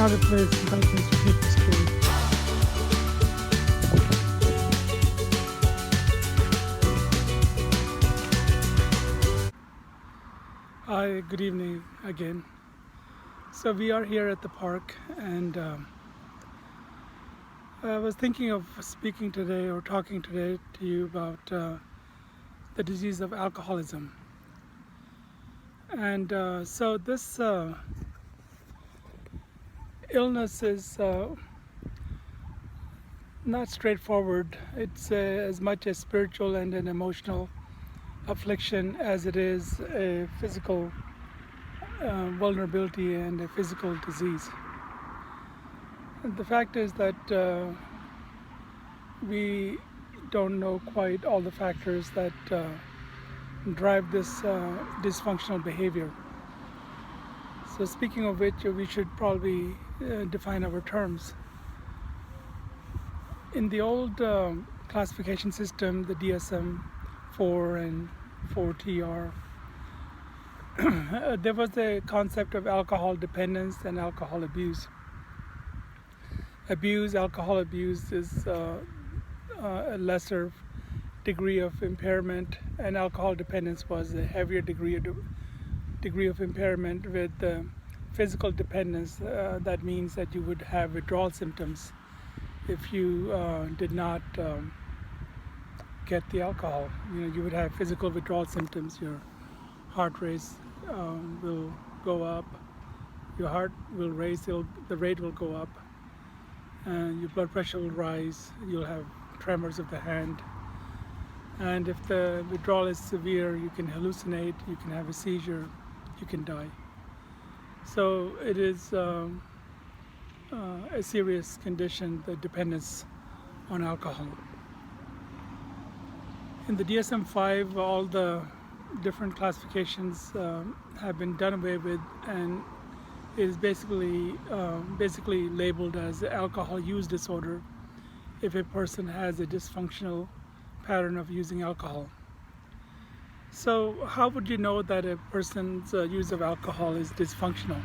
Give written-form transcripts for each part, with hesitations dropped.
not a place without its history. Hi, good evening again. So we are here at the park, and I was thinking of speaking today or talking today to you about the disease of alcoholism. And so this illness is not straightforward. It's as much a spiritual and an emotional affliction as it is a physical vulnerability and a physical disease. And the fact is that we don't know quite all the factors that drive this dysfunctional behavior. So speaking of which, we should probably define our terms. In the old classification system, the DSM-4 and 4TR, there was the concept of alcohol dependence and alcohol abuse. Alcohol abuse is a lesser degree of impairment, and alcohol dependence was a heavier degree of impairment with physical dependence. That means that you would have withdrawal symptoms if you did not get the alcohol. You would have physical withdrawal symptoms. Your heart rate will go up, your heart will raise, the rate will go up, and your blood pressure will rise. You'll have tremors of the hand, and if the withdrawal is severe, you can hallucinate, you can have a seizure, you can die. So it is a serious condition, the dependence on alcohol. In the DSM-5, all the different classifications have been done away with, and is basically labeled as alcohol use disorder if a person has a dysfunctional pattern of using alcohol. So how would you know that a person's use of alcohol is dysfunctional?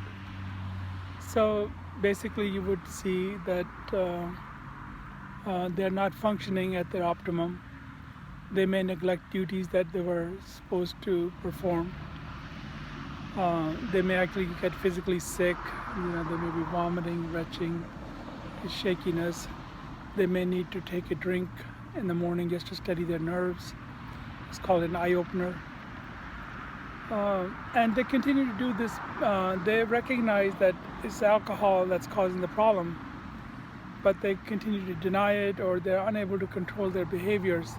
So basically you would see that they're not functioning at their optimum. They may neglect duties that they were supposed to perform. They may actually get physically sick. They may be vomiting, retching, shakiness. They may need to take a drink in the morning just to steady their nerves. It's called an eye opener. And they continue to do this. They recognize that it's alcohol that's causing the problem, but they continue to deny it, or they're unable to control their behaviors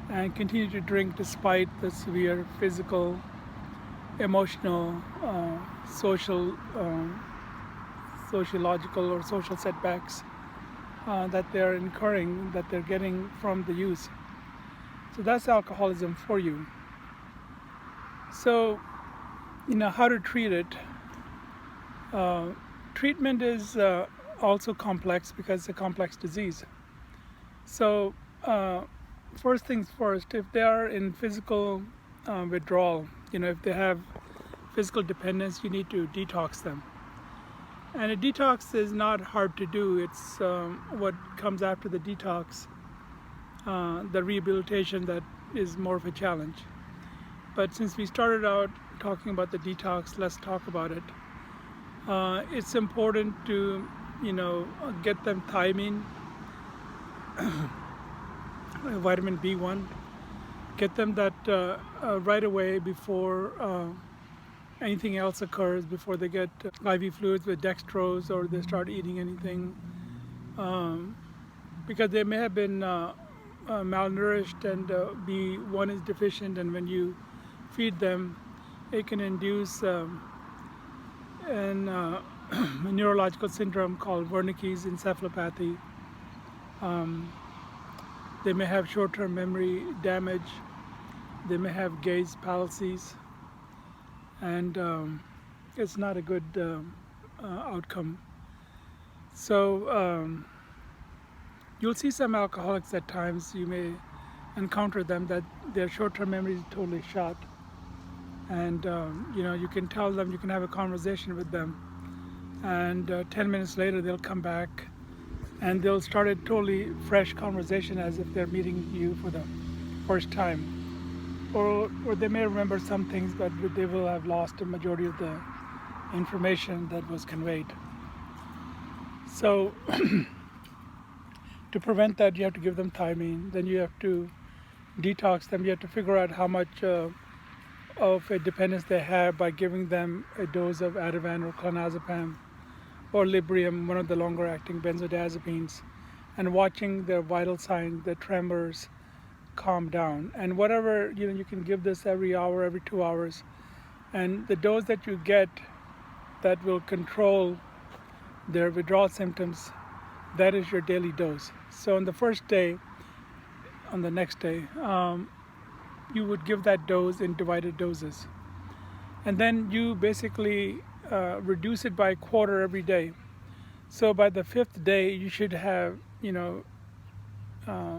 and continue to drink despite the severe physical, emotional, sociological or social setbacks that they're incurring, that they're getting from the use. So that's alcoholism for you. So, how to treat it. Treatment is also complex because it's a complex disease. So, first things first, if they are in physical withdrawal, if they have physical dependence, you need to detox them. And a detox is not hard to do. It's what comes after the detox, the rehabilitation, that is more of a challenge. But since we started out talking about the detox, let's talk about it. It's important to, get them thiamine, vitamin B1, get them that right away before anything else occurs, before they get IV fluids with dextrose or they start eating anything, because they may have been malnourished and B1 is deficient, and when you feed them, it can induce a neurological syndrome called Wernicke's encephalopathy. They may have short-term memory damage. They may have gaze palsies, and it's not a good outcome. So you'll see some alcoholics at times, you may encounter them, that their short-term memory is totally shot. And you can tell them, you can have a conversation with them, and 10 minutes later they'll come back and they'll start a totally fresh conversation as if they're meeting you for the first time. Or they may remember some things, but they will have lost a majority of the information that was conveyed. So to prevent that, you have to give them thiamine. Then you have to detox them. You have to figure out how much of a dependence they have by giving them a dose of Ativan or clonazepam or Librium, one of the longer-acting benzodiazepines, and watching their vital signs, their tremors, calm down. And whatever, you can give this every hour, every 2 hours, and the dose that you get that will control their withdrawal symptoms, that is your daily dose. So on the first day, on the next day, you would give that dose in divided doses. And then you basically reduce it by a quarter every day. So by the 5th day, you should have, on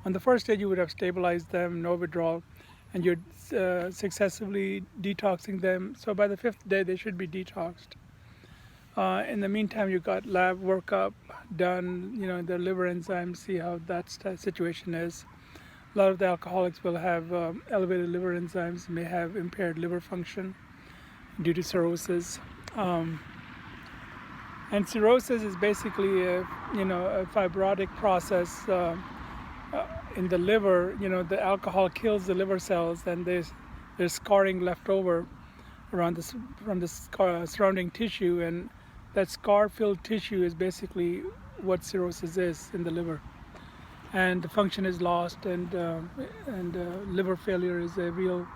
the first day you would have stabilized them, no withdrawal, and you're successively detoxing them. So by the 5th day, they should be detoxed. In the meantime, you got lab workup done, their liver enzymes, see how that situation is. A lot of the alcoholics will have elevated liver enzymes, may have impaired liver function due to cirrhosis. And cirrhosis is basically a fibrotic process in the liver. The alcohol kills the liver cells, and there's scarring left over around from the surrounding tissue, and that scar-filled tissue is basically what cirrhosis is in the liver. And the function is lost, and liver failure is a real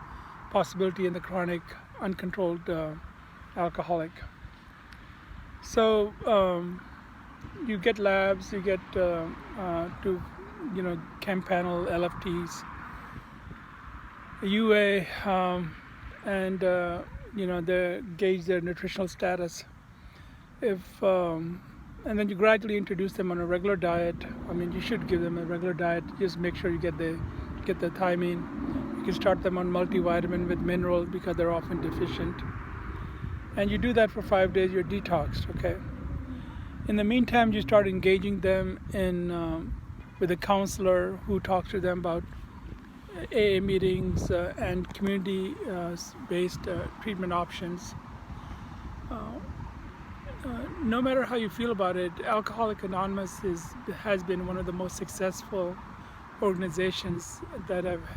possibility in the chronic, uncontrolled alcoholic. So you get labs, you get chem panel, LFTs, UA, and they gauge their nutritional status. And then you gradually introduce them on a regular diet. You should give them a regular diet. Just make sure you get the thiamine. You can start them on multivitamin with minerals because they're often deficient. And you do that for 5 days, you're detoxed, okay? In the meantime, you start engaging them with a counselor who talks to them about AA meetings and community-based treatment options. No matter how you feel about it, Alcoholics Anonymous has been one of the most successful organizations that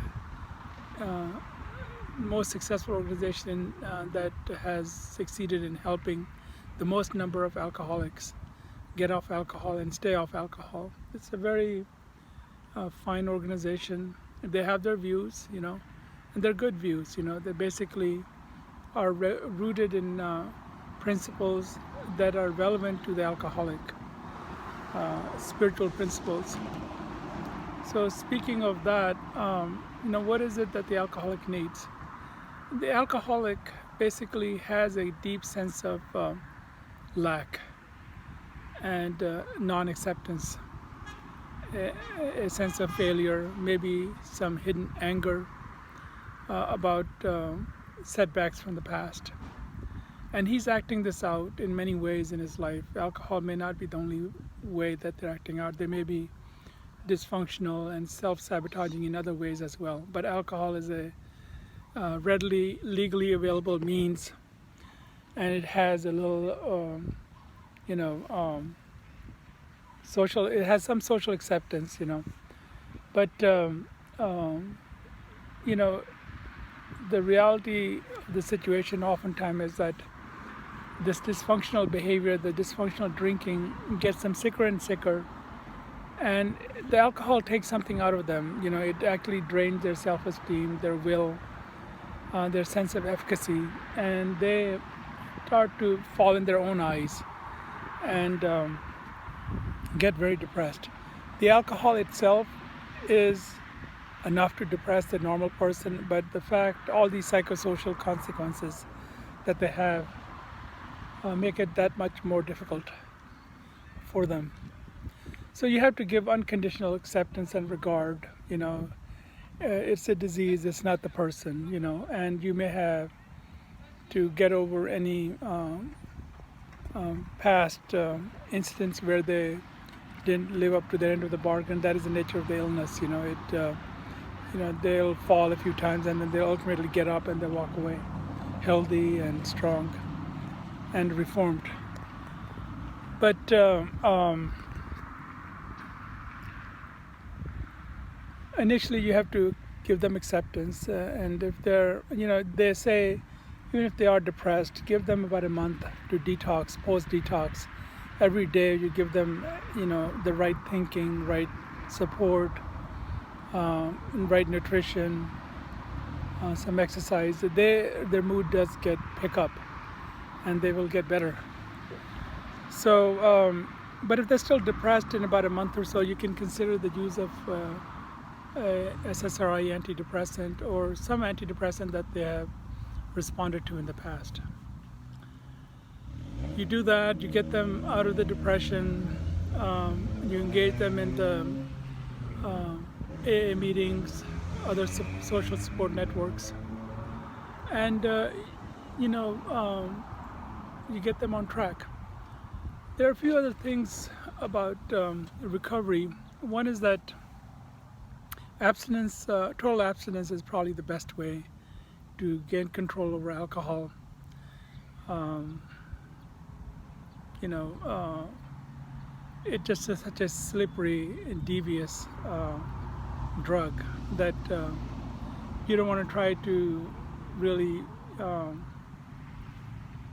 has succeeded in helping the most number of alcoholics get off alcohol and stay off alcohol. It's a very fine organization. They have their views, and they're good views. They basically are rooted in principles that are relevant to the alcoholic, spiritual principles. So speaking of that, what is it that the alcoholic needs? The alcoholic basically has a deep sense of lack and non-acceptance, a sense of failure, maybe some hidden anger about setbacks from the past. And he's acting this out in many ways in his life. Alcohol may not be the only way that they're acting out. They may be dysfunctional and self-sabotaging in other ways as well. But alcohol is a readily, legally available means, and it has a little, social. It has some social acceptance, But the reality of the situation oftentimes is that this dysfunctional behavior, the dysfunctional drinking, gets them sicker and sicker, and the alcohol takes something out of them. It actually drains their self-esteem, their will, their sense of efficacy, and they start to fall in their own eyes and get very depressed. The alcohol itself is enough to depress the normal person, but the fact, all these psychosocial consequences that they have make it that much more difficult for them. So you have to give unconditional acceptance and regard. It's a disease, it's not the person, and you may have to get over any past incidents where they didn't live up to the end of the bargain. That is the nature of the illness. They'll fall a few times and then they'll ultimately get up and they'll walk away healthy and strong and reformed. But initially you have to give them acceptance, and if they're, they say, even if they are depressed, give them about a month to detox, post-detox. Every day you give them, the right thinking, right support, right nutrition, some exercise. Their mood does pick up, and they will get better. So, but if they're still depressed in about a month or so, you can consider the use of SSRI antidepressant or some antidepressant that they have responded to in the past. You do that, you get them out of the depression, you engage them in the AA meetings, other social support networks, and you get them on track. There are a few other things about recovery. One is that abstinence, total abstinence is probably the best way to gain control over alcohol. It just is such a slippery and devious drug that you don't want to try to really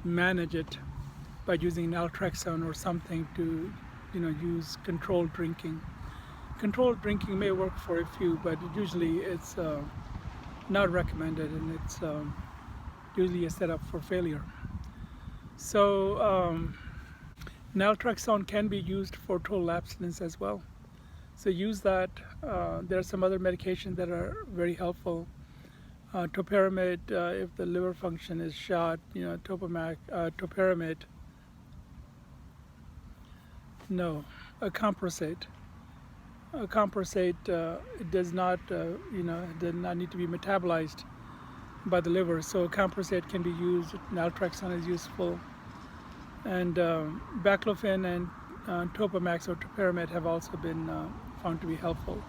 manage it by using naltrexone or something to, use controlled drinking. Controlled drinking may work for a few, but usually it's not recommended, and it's usually a setup for failure. So naltrexone can be used for total abstinence as well. So use that. There are some other medications that are very helpful. Topiramate, if the liver function is shot, topiramate. No, acamprosate. Acamprosate it does not, does not need to be metabolized by the liver. So acamprosate can be used. Naltrexone is useful, and baclofen and Topamax or topiramate have also been found to be helpful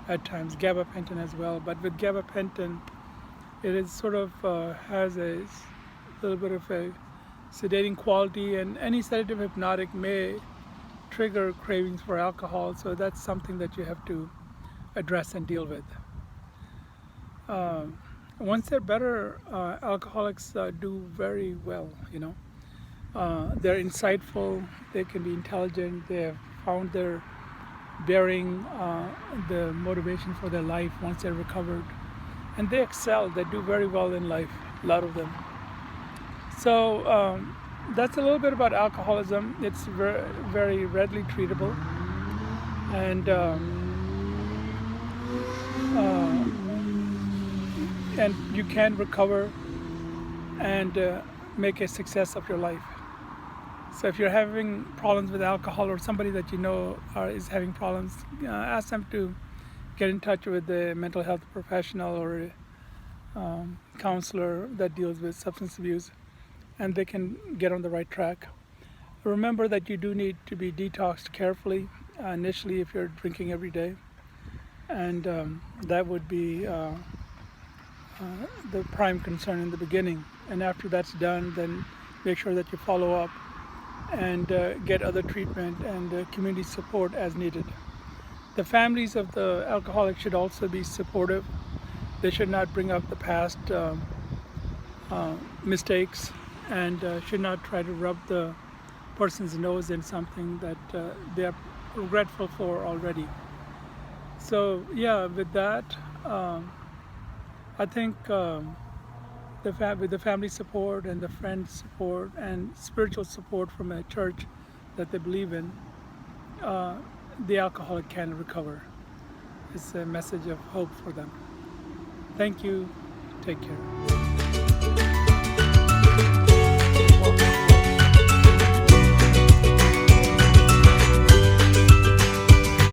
at times. Gabapentin as well, but with gabapentin, it is sort of has a little bit of a sedating quality, and any sedative hypnotic may trigger cravings for alcohol, so that's something that you have to address and deal with. Once they're better, alcoholics do very well, they're insightful, they can be intelligent, they have found their bearing, the motivation for their life once they're recovered, and they excel, they do very well in life, a lot of them. So that's a little bit about alcoholism. It's very, very readily treatable, and you can recover and make a success of your life. So if you're having problems with alcohol, or somebody that is having problems, ask them to get in touch with a mental health professional or a counselor that deals with substance abuse, and they can get on the right track. Remember that you do need to be detoxed carefully initially if you're drinking every day, and that would be the prime concern in the beginning. And after that's done, then make sure that you follow up and get other treatment and community support as needed. The families of the alcoholic should also be supportive. They should not bring up the past mistakes, and should not try to rub the person's nose in something that they are regretful for already. So yeah, with that, I think with the family support and the friend support and spiritual support from a church that they believe in, the alcoholic can recover. It's a message of hope for them. Thank you. Take care.